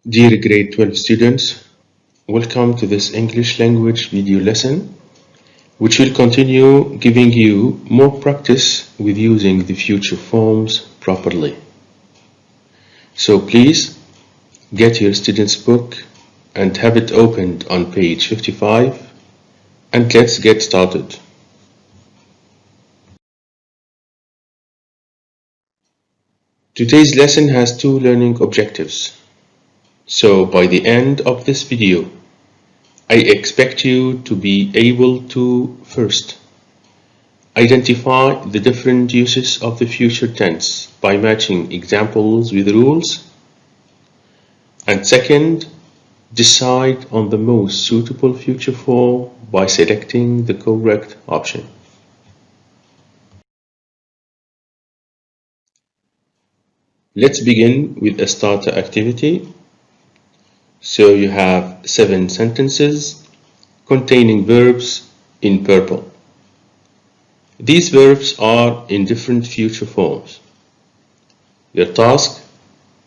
Dear grade 12 students, welcome to this English language video lesson, which will continue giving you more practice with using the future forms properly. So please get your student's book and have it opened on page 55, and let's get started. Today's lesson has two learning objectives. So by the end of this video, I expect you to be able to first identify the different uses of the future tense by matching examples with rules, and second, decide on the most suitable future form by selecting the correct option. Let's begin with a starter activity. So you have 7 sentences containing verbs in purple. These verbs are in different future forms. Your task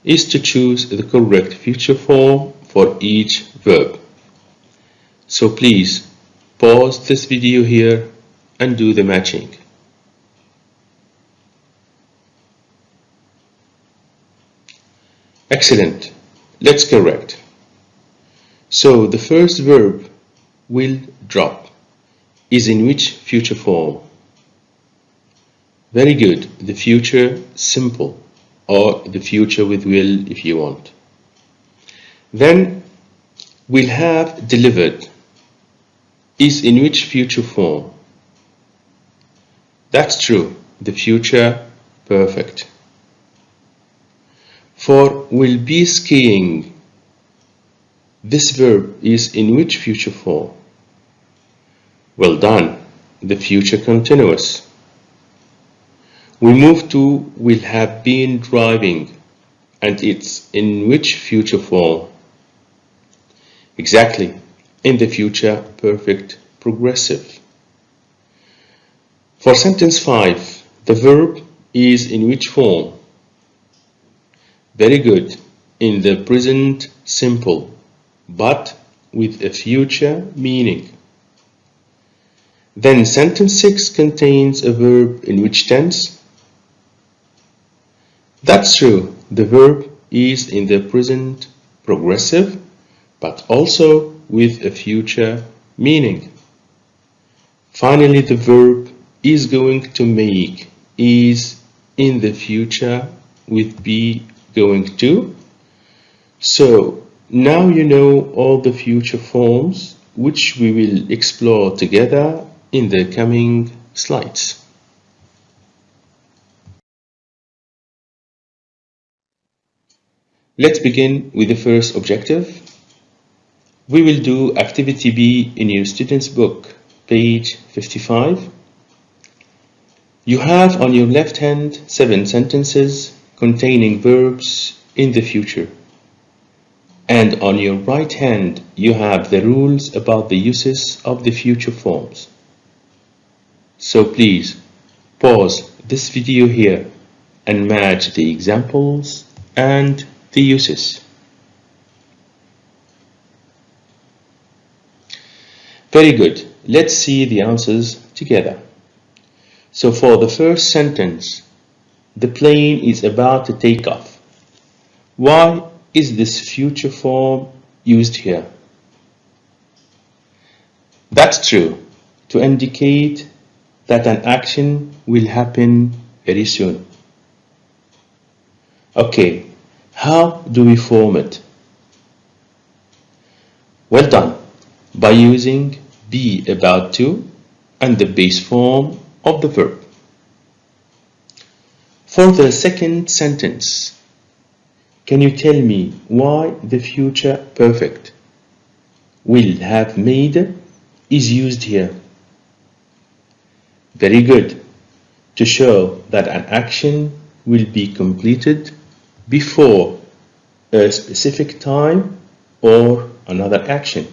is to choose the correct future form for each verb. So please pause this video here and do the matching. Excellent. Let's correct. So the first verb, will drop, is in which future form? Very good. The future simple, or the future with will if you want. Then will have delivered is in which future form? That's true. The future perfect. For will be skiing, this verb is in which future form? Well done. The future continuous. We move to will have been driving, and it's in which future form? Exactly, in the future perfect progressive. For sentence 5, the verb is in which form? Very good, in the present simple, but with a future meaning. Then sentence 6 contains a verb in which tense? That's true, the verb is in the present progressive, but also with a future meaning. Finally, the verb is going to make is in the future with be going to. So now you know all the future forms, which we will explore together in the coming slides. Let's begin with the first objective. We will do activity B in your student's book, page 55. You have on your left hand 7 sentences containing verbs in the future. And on your right hand, you have the rules about the uses of the future forms. So please pause this video here and match the examples and the uses. Very good. Let's see the answers together. So for the first sentence, the plane is about to take off. Why is this future form used here? That's true, to indicate that an action will happen very soon. Okay, how do we form it? Well done, by using be about to and the base form of the verb. For the second sentence, can you tell me why the future perfect will have made is used here? Very good, to show that an action will be completed before a specific time or another action.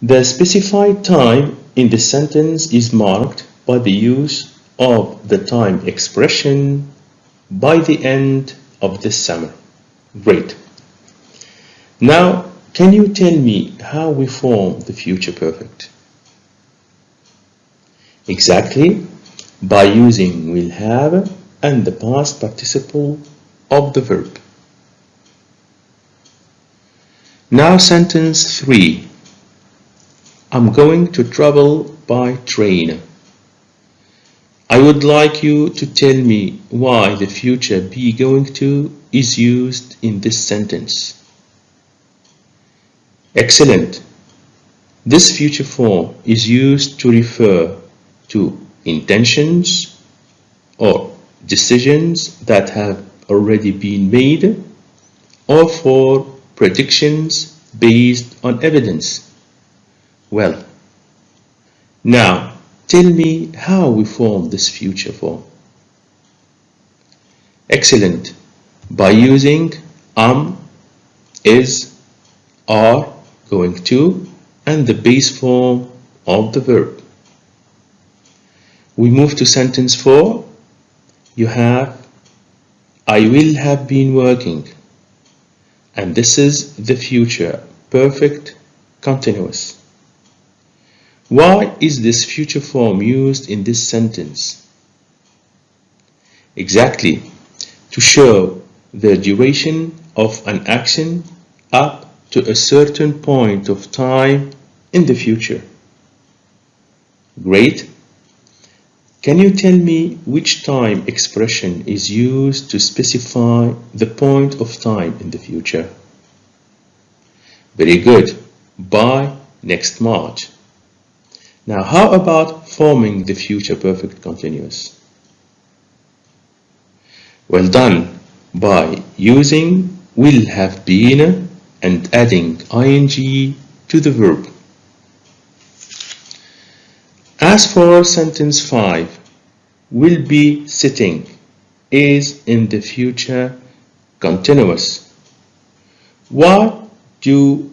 The specified time in the sentence is marked by the use of the time expression by the end of this summer. Great. Now, can you tell me how we form the future perfect? Exactly, by using will have and the past participle of the verb. Now sentence 3. I'm going to travel by train. I would like you to tell me why the future be going to is used in this sentence. Excellent. This future form is used to refer to intentions or decisions that have already been made or for predictions based on evidence. Well, now tell me how we form this future form. Excellent. By using is, are, going to, and the base form of the verb. We move to sentence 4. You have, I will have been working, and this is the future perfect continuous. Why is this future form used in this sentence? Exactly, to show the duration of an action up to a certain point of time in the future. Great. Can you tell me which time expression is used to specify the point of time in the future? Very good. By next March. Now, how about forming the future perfect continuous? Well done. By using will have been and adding ing to the verb. As for sentence 5, will be sitting is in the future continuous. Why do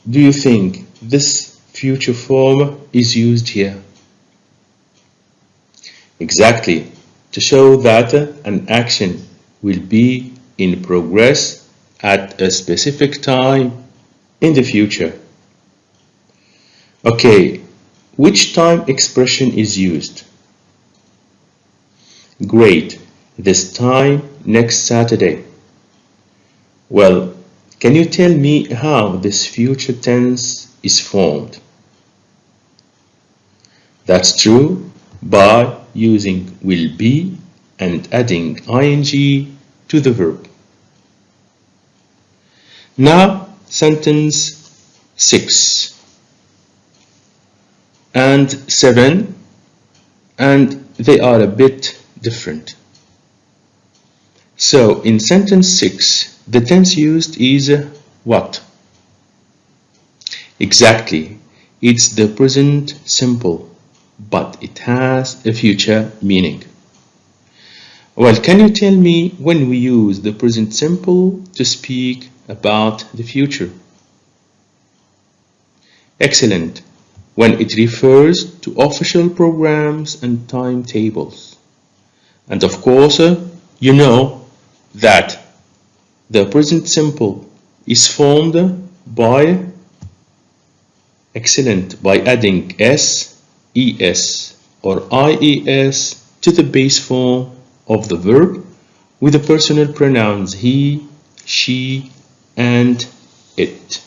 you think this future form is used here? Exactly, to show that an action will be in progress at a specific time in the future. Okay, which time expression is used? Great, this time next Saturday. Well, can you tell me how this future tense is formed? That's true, by using will be and adding ing to the verb. Now, sentence 6 and 7, and they are a bit different. So, in sentence 6, the tense used is what? Exactly, it's the present simple, but it has a future meaning. Well, can you tell me when we use the present simple to speak about the future? Excellent. When it refers to official programs and timetables. And of course, you know that the present simple is formed by by adding s, es, or ies to the base form of the verb with the personal pronouns he, she, and it.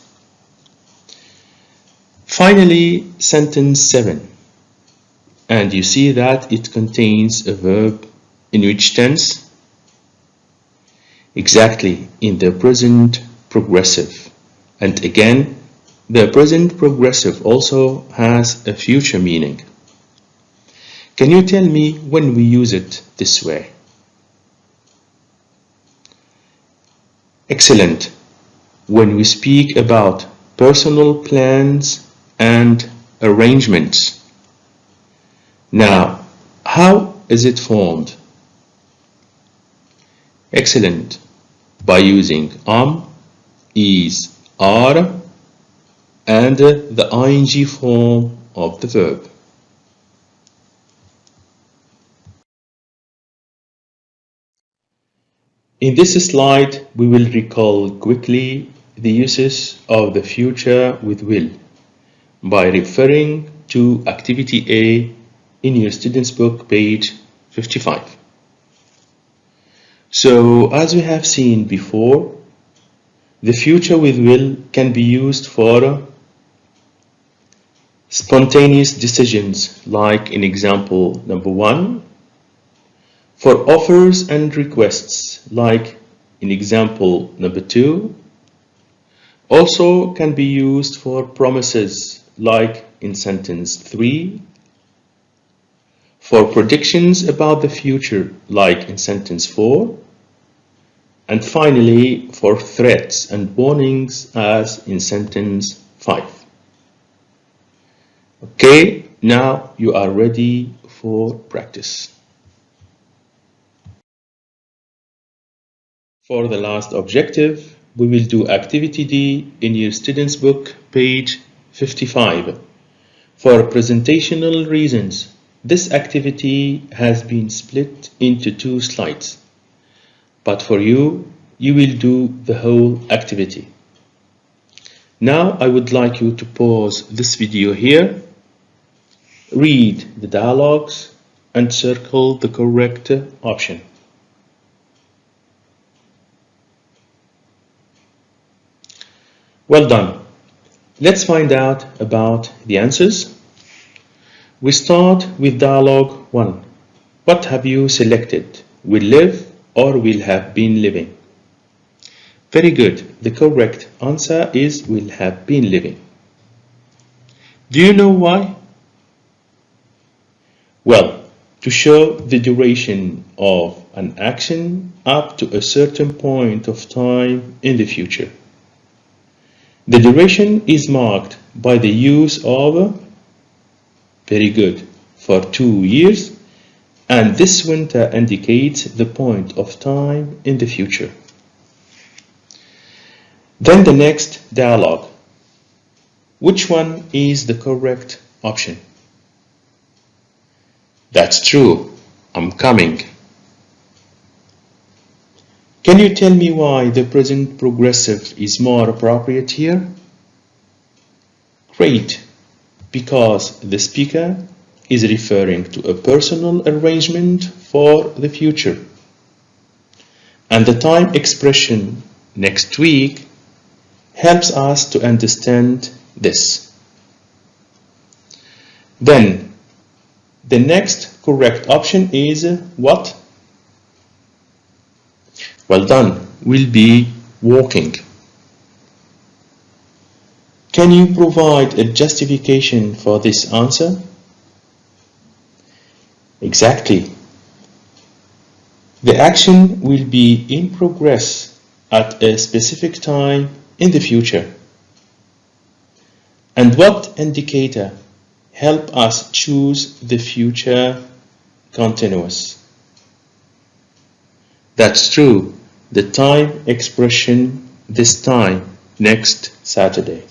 Finally, sentence 7. And you see that it contains a verb in which tense? Exactly, in the present progressive. And again, the present progressive also has a future meaning. Can you tell me when we use it this way? Excellent. When we speak about personal plans and arrangements. Now, how is it formed? Excellent. By using is, are, and the ing form of the verb. In this slide, we will recall quickly the uses of the future with will by referring to Activity A in your student's book, page 55. So, as we have seen before, the future with will can be used for spontaneous decisions, like in example number 1, for offers and requests, like in example number 2, also can be used for promises, like in sentence 3, for predictions about the future, like in sentence 4, and finally for threats and warnings, as in sentence 5. Okay, now you are ready for practice. For the last objective, we will do Activity D in your student's book, page 55. For presentational reasons, this activity has been split into 2 slides, but for you, you will do the whole activity. Now I would like you to pause this video here, read the dialogues, and circle the correct option. Well done. Let's find out about the answers. We start with dialogue 1. What have you selected? Will live or will have been living? Very good. The correct answer is will have been living. Do you know why? Well, to show the duration of an action up to a certain point of time in the future. The duration is marked by the use of, very good, for 2 years, and this winter indicates the point of time in the future. Then the next dialogue. Which one is the correct option? That's true. I'm coming. Can you tell me why the present progressive is more appropriate here? Great, because the speaker is referring to a personal arrangement for the future. And the time expression next week helps us to understand this. Then, the next correct option is what? Well done, will be walking. Can you provide a justification for this answer? Exactly. The action will be in progress at a specific time in the future. And what indicator help us choose the future continuous? That's true. The time expression this time, next Saturday.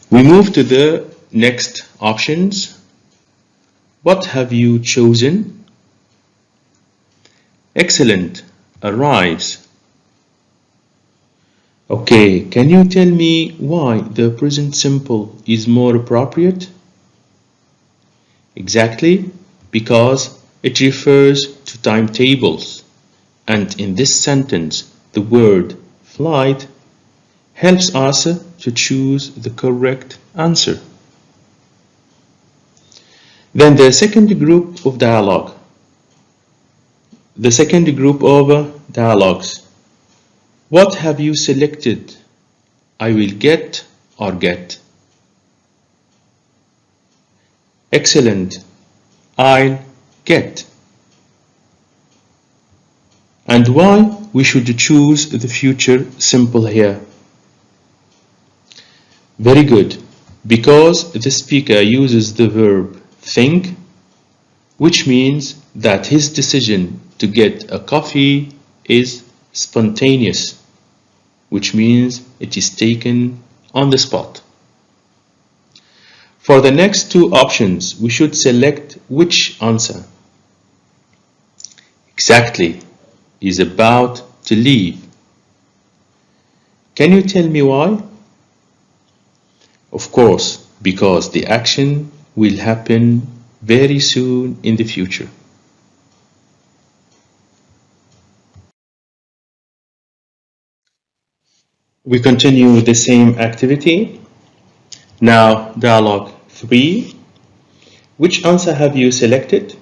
We move to the next options. What have you chosen? Excellent. Arrives. Okay, can you tell me why the present simple is more appropriate? Exactly, because it refers to timetables. And in this sentence, the word flight helps us to choose the correct answer. Then the second group of dialogue. The second group of dialogues. What have you selected? I will get or get. Excellent. I'll get. And why we should choose the future simple here? Very good, because the speaker uses the verb think, which means that his decision to get a coffee is spontaneous, which means it is taken on the spot. For the next 2 options, we should select which answer. Exactly. Is about to leave. Can you tell me why? Of course, because the action will happen very soon in the future. We continue the same activity. Now, dialogue 3. Which answer have you selected?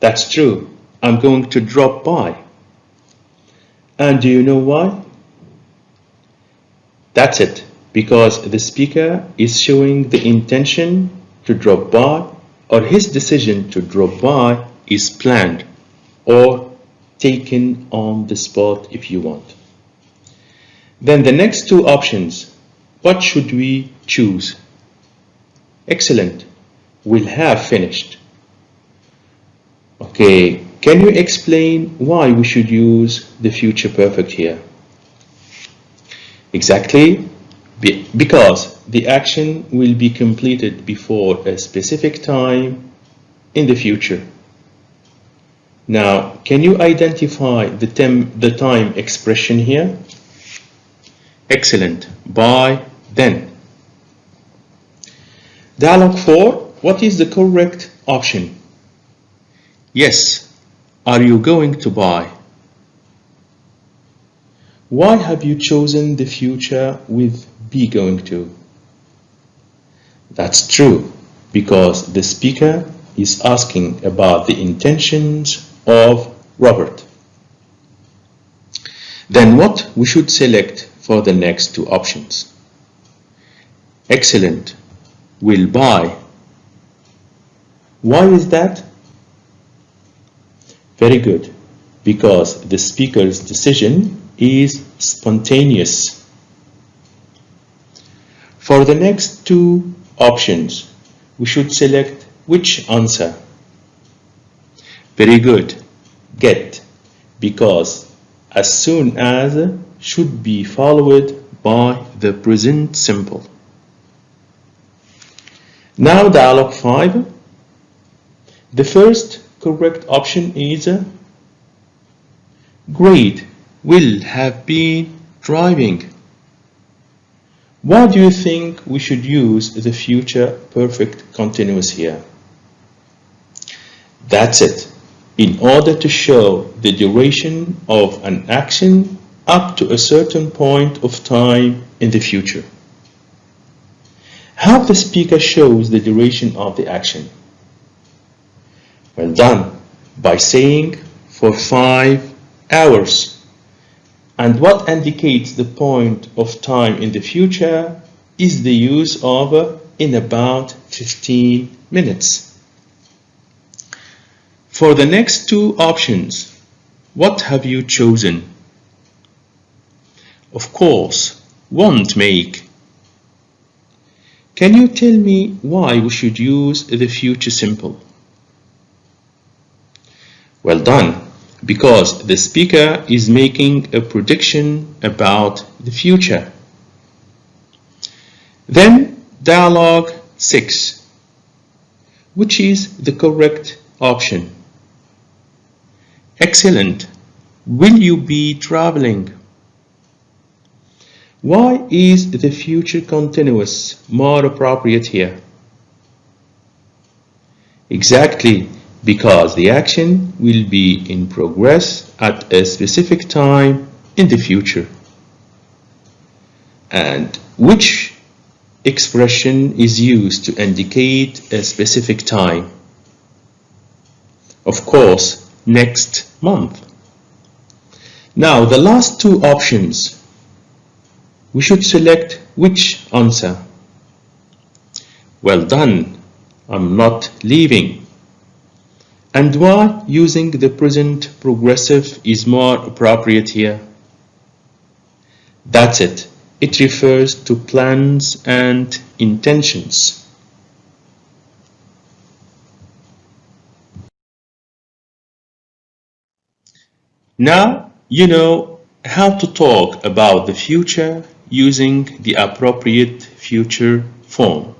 That's true. I'm going to drop by. And do you know why? That's it, because the speaker is showing the intention to drop by, or his decision to drop by is planned or taken on the spot if you want. Then the next two options, what should we choose? Excellent. Will have finished. Okay, can you explain why we should use the future perfect here? Exactly, because the action will be completed before a specific time in the future. Now, can you identify the time expression here? Excellent, by then. Dialogue 4, what is the correct option? Yes, are you going to buy? Why have you chosen the future with be going to? That's true, because the speaker is asking about the intentions of Robert. Then what we should select for the next two options? Excellent, will buy. Why is that? Very good, because the speaker's decision is spontaneous. For the next two options, we should select which answer? Very good, get, because as soon as should be followed by the present simple. Now dialogue 5. The first correct option is great, will have been driving. Why do you think we should use the future perfect continuous here? That's it. In order to show the duration of an action up to a certain point of time in the future. How the speaker shows the duration of the action? Well done, by saying for 5 hours. And what indicates the point of time in the future is the use of in about 15 minutes. For the next two options, what have you chosen? Of course, won't make. Can you tell me why we should use the future simple? Well done, because the speaker is making a prediction about the future. Then dialogue 6. Which is the correct option? Excellent. Will you be traveling? Why is the future continuous more appropriate here? Exactly, because the action will be in progress at a specific time in the future. And which expression is used to indicate a specific time? Of course, next month. Now, the last two options. We should select which answer? Well done, I'm not leaving. And why using the present progressive is more appropriate here? That's it. It refers to plans and intentions. Now you know how to talk about the future using the appropriate future form.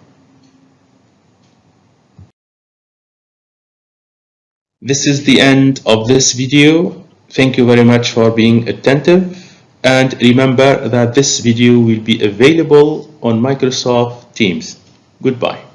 This is the end of this video. Thank you very much for being attentive. And remember that this video will be available on Microsoft Teams. Goodbye.